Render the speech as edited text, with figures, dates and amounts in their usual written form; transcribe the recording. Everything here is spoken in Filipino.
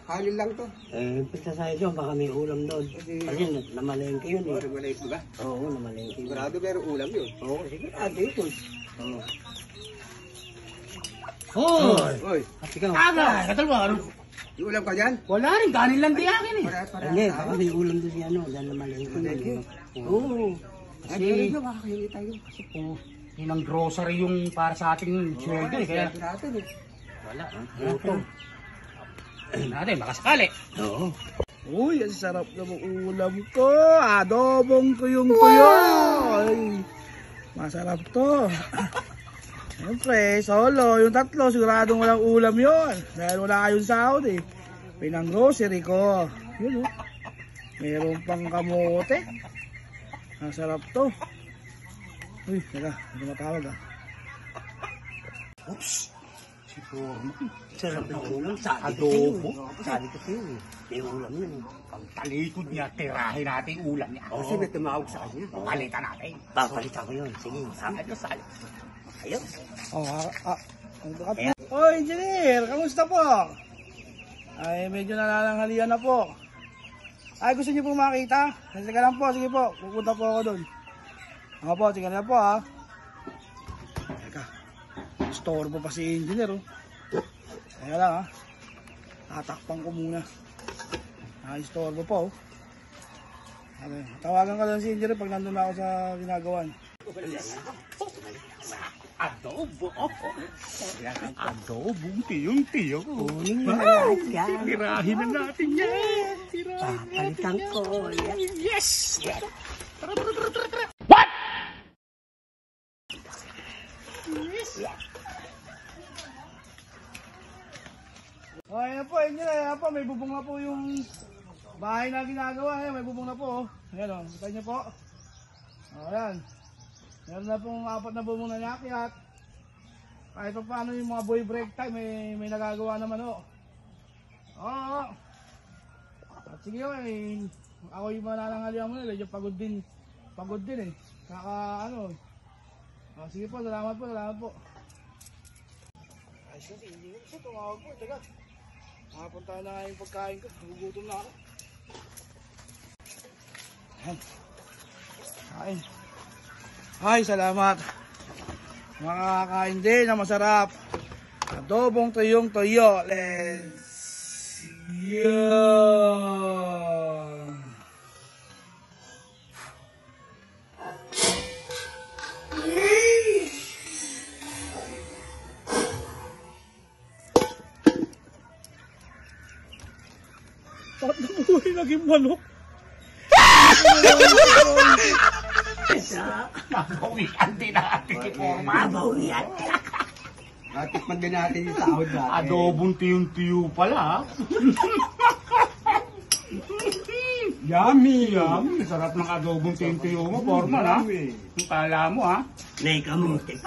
halil lang to. Pista sa'yo doon, baka may ulam doon. Kasi namalengke yun eh. Namalengke ba? Oo, namalengke yun. Sigurado meron ulam yun. Oo, sigurado yun. Oo. Hoy! At ikaw? Katal ba? Yung ulam ka dyan? Wala rin, kanin lang di akin eh. Hindi, baka may ulam doon si ano, dahil namalengke yun. Oo. Ay, pero yun, makakahingi tayo. Kasi po, yun ang grocery yung para sa ating sweldo eh. Kaya Sigurado eh. wala. Natin, makasakali. Oo. Uy, ang sarap ng ulam ko. Adobong tuyong-tuyo. Ay, masarap to. Siyempre, solo. Yung tatlo, siguradong walang ulam yon. Dahil wala kayong sahod eh. Pinang grocery ko. Yun oh. Meron pang kamote. Ang sarap to. Uy, teka. Ano matawag ah? Oops. Si Forma. Sarap ng ulam. Sabi Adobo. Sabi ko sa'yo eh. May ulam yun eh. Ang talikod niya, tirahin natin yung ulam niya. Kasi may tumawag sa kanya. Palitan natin. Papalitan ko yun. Sige, sabi ko sa'yo. Ayun. Oh, engineer, kamusta po? Ay, medyo nalanghalian na po. Ay, gusto niyo po makita? Sige lang po, sige po. Pupunta po ako doon. Ako po, sige lang po ha. Teka, store po pa si engineer oh. Teka lang ha. Tatakpan ko muna. Store po po oh. Okay, tawagan ka lang si engineer pag nandun na ako sa ginagawan. Adobo. Adobong tiyong-tiyo. Kunin mo na lahat yan. Tirahin na natin yan. Papalitan ko. Yes! Tara. What? Yes! Oh, ayan po, engineer, ayan po, may bubong na po yung bahay na ginagawa. Ayan, may bubong na po. Ayan o, kita niyo po. O, ayan. Meron na pong 4 na bubong na nakiat. Kahit pa paano yung mga boy break time, may nagagawa naman o. Oo. At sige o, ako yung mananangalian mo na, medyo pagod din. Pagod din eh. Kaka ano. O, sige po, salamat po. Ay, sige, hindi ko siya tumawag po. Teka, makapunta na yung pagkain ko. Nagugutom na ako. Ayan. Kain. Ay, salamat. Makakain din na masarap. Adobong tuyong-tuyo. Let's go. Bakit nabuhay naging manok? Mabawian din natin si Forma. Mabawian. Natikman din natin yung sahod natin. Adobong tiyong-tiyo pala. Yummy! Yummy. Sarap ng adobong tiyong-tiyo mo, Forma ha. Yung kala mo ha. May kamuti.